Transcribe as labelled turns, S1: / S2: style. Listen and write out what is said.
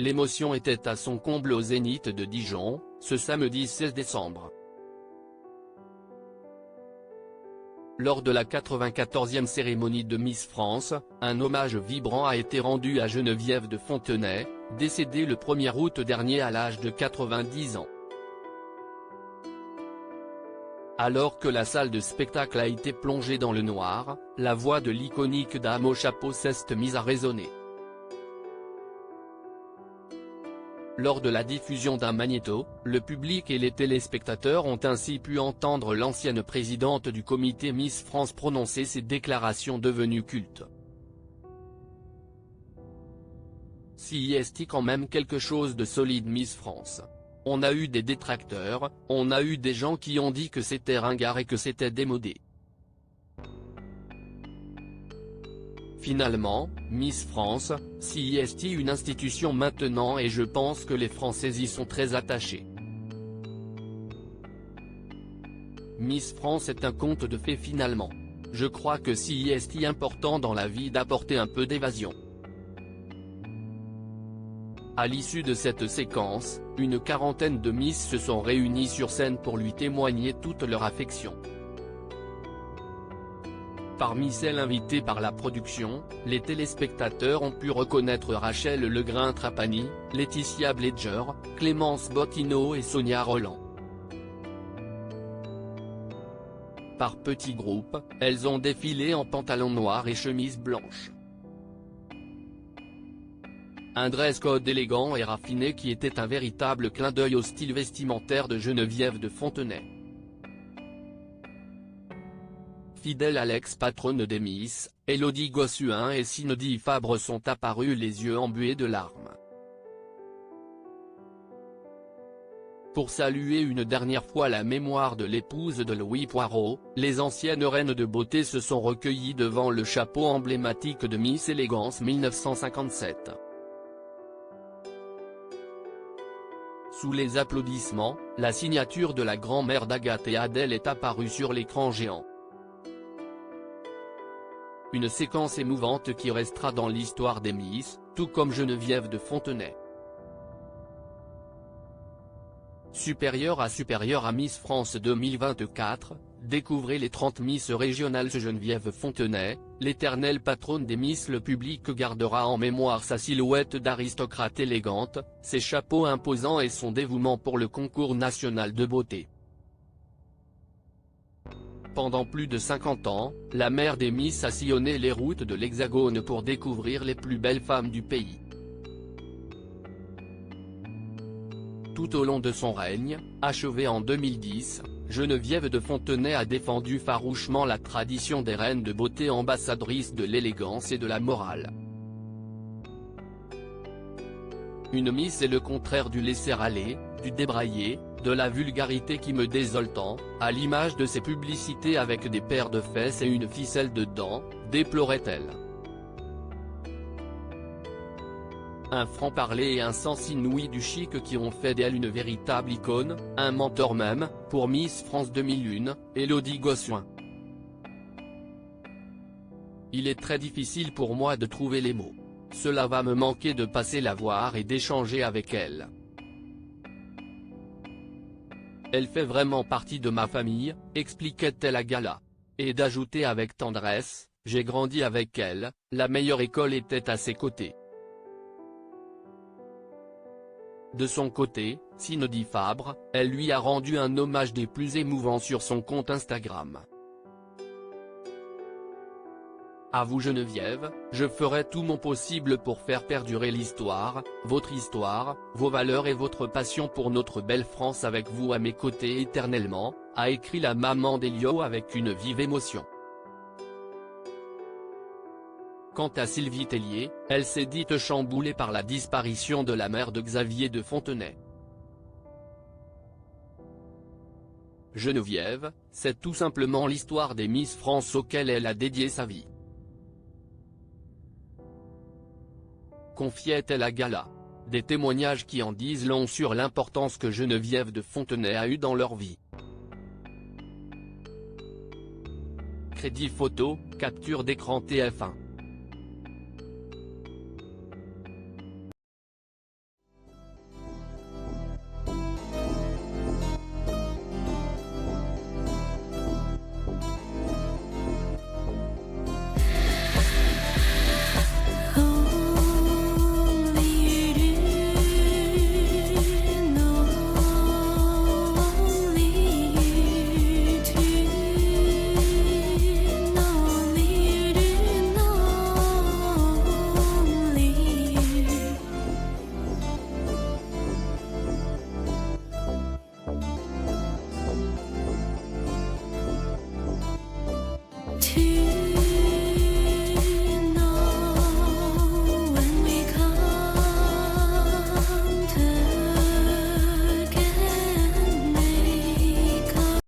S1: L'émotion était à son comble au Zénith de Dijon, ce samedi 16 décembre. Lors de la 94e cérémonie de Miss France, un hommage vibrant a été rendu à Geneviève de Fontenay, décédée le 1er août dernier à l'âge de 90 ans. Alors que la salle de spectacle a été plongée dans le noir, la voix de l'iconique dame au chapeau s'est mise à résonner. Lors de la diffusion d'un magnéto, le public et les téléspectateurs ont ainsi pu entendre l'ancienne présidente du comité Miss France prononcer ces déclarations devenues cultes. Si est quand même quelque chose de solide Miss France. On a eu des détracteurs, on a eu des gens qui ont dit que c'était ringard et que c'était démodé. Finalement, Miss France, si est une institution maintenant et je pense que les Français y sont très attachés. Miss France est un conte de fées finalement. Je crois que si est important dans la vie d'apporter un peu d'évasion. À l'issue de cette séquence, une quarantaine de Miss se sont réunies sur scène pour lui témoigner toute leur affection. Parmi celles invitées par la production, les téléspectateurs ont pu reconnaître Rachel Legrin-Trapani, Laetitia Bledger, Clémence Bottineau et Sonia Rolland. Par petits groupes, elles ont défilé en pantalon noir et chemise blanche. Un dress code élégant et raffiné qui était un véritable clin d'œil au style vestimentaire de Geneviève de Fontenay. Fidèle à l'ex-patronne des Miss, Élodie Gossuin et Cindy Fabre sont apparus les yeux embués de larmes. Pour saluer une dernière fois la mémoire de l'épouse de Louis Poirot, les anciennes reines de beauté se sont recueillies devant le chapeau emblématique de Miss Élégance 1957. Sous les applaudissements, la signature de la grand-mère d'Agathe et Adèle est apparue sur l'écran géant. Une séquence émouvante qui restera dans l'histoire des Miss, tout comme Geneviève de Fontenay. Supérieure à Miss France 2024, découvrez les 30 Miss régionales. Geneviève Fontenay, l'éternelle patronne des Miss. Le public gardera en mémoire sa silhouette d'aristocrate élégante, ses chapeaux imposants et son dévouement pour le concours national de beauté. Pendant plus de 50 ans, la mère des Miss a sillonné les routes de l'Hexagone pour découvrir les plus belles femmes du pays. Tout au long de son règne, achevé en 2010, Geneviève de Fontenay a défendu farouchement la tradition des reines de beauté ambassadrices de l'élégance et de la morale. Une Miss est le contraire du laisser-aller, du débraillé, de la vulgarité qui me désole tant, à l'image de ces publicités avec des paires de fesses et une ficelle dedans, déplorait-elle. Un franc-parler et un sens inouï du chic qui ont fait d'elle une véritable icône, un mentor même, pour Miss France 2001, Élodie Gossuin. Il est très difficile pour moi de trouver les mots. Cela va me manquer de passer la voir et d'échanger avec elle. Elle fait vraiment partie de ma famille, expliquait-elle à gala. Et d'ajouter avec tendresse, j'ai grandi avec elle, la meilleure école était à ses côtés. De son côté, Cindy Fabre, elle lui a rendu un hommage des plus émouvants sur son compte Instagram. À vous Geneviève, je ferai tout mon possible pour faire perdurer l'histoire, votre histoire, vos valeurs et votre passion pour notre belle France avec vous à mes côtés éternellement, a écrit la maman d'Elio avec une vive émotion. Quant à Sylvie Tellier, elle s'est dite chamboulée par la disparition de la mère de Xavier de Fontenay. Geneviève, c'est tout simplement l'histoire des Miss France auxquelles elle a dédié sa vie. Confiait-elle à gala. Des témoignages qui en disent long sur l'importance que Geneviève de Fontenay a eue dans leur vie. Crédit photo, capture d'écran TF1.